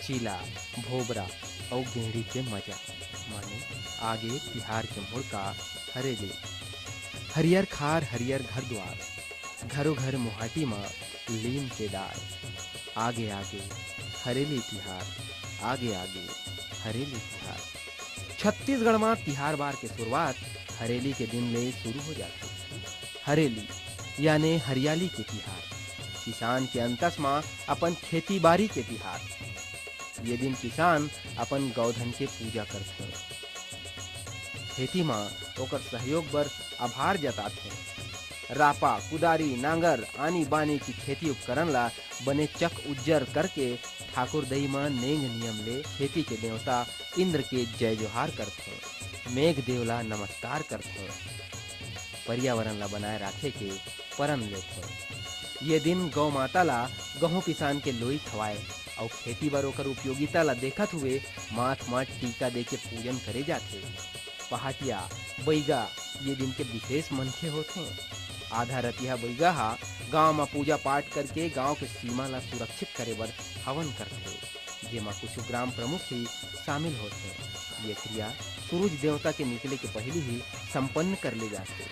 चीला, भोबरा और गेड़ी के मजा माने आगे तिहार के मुड़का हरेली। हरियर खार हरियर घर द्वार, घरों घर मुहाटी माँ लीम के डार। आगे आगे हरेली तिहार, आगे आगे हरेली तिहार। छत्तीसगढ़ में तिहार बार के शुरुआत हरेली के दिन ले शुरू हो जाती। हरेली यानी हरियाली के तिहार, किसान के अंतस में अपन खेती बाड़ी के तिहार। ये दिन किसान अपन गौधन के पूजा करते हैं, खेती में ओकर सहयोग बर आभार जताते हैं। रापा, कुदारी, नांगर आनी बानी की खेती उपकरण ला बने चक उज्जर करके ठाकुर दई मां नेंग नियम ले खेती के देवता इंद्र के जय जोहार करते हैं। मेघ देव ला नमस्कार करते हैं, पर्यावरण ला बनाए रखे के परन लेते हैं। ये दिन गौ माता ला गहूं किसान के लोई खवाए और खेती बर ओकर उपयोगिता ला देखत हुए माथ माथ टीका दे के पूजन करे जाते। पहाटिया बैगा ये दिन के विशेष मनखे होते हैं। आधा रतिहा बैगा हा गांव में पूजा पाठ करके गांव के सीमा ला सुरक्षित करे बर हवन करते, जेमा कुछ ग्राम प्रमुख ही शामिल होते हैं। ये क्रिया सूरज देवता के निकले के पहले ही संपन्न कर ले जाते।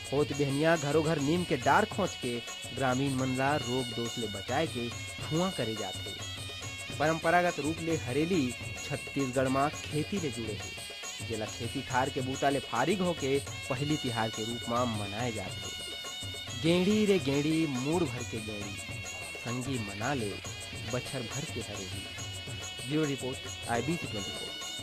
होत बहनिया घरों घर नीम के डार खोच के ग्रामीण मन ला रोग दोष ले बचाए के धुआं करे जाते। परंपरागत रूप ले हरेली छत्तीसगढ़ में खेती ले जुड़े है, जेला खेती खार के बूता ले फारिग होके पहली तिहार के रूप में मनाए जाते। गेड़ी रे गेड़ी मूड भर के गेड़ी, संगी मना ले बछर भर के हरेली। Bureau report IBC 24।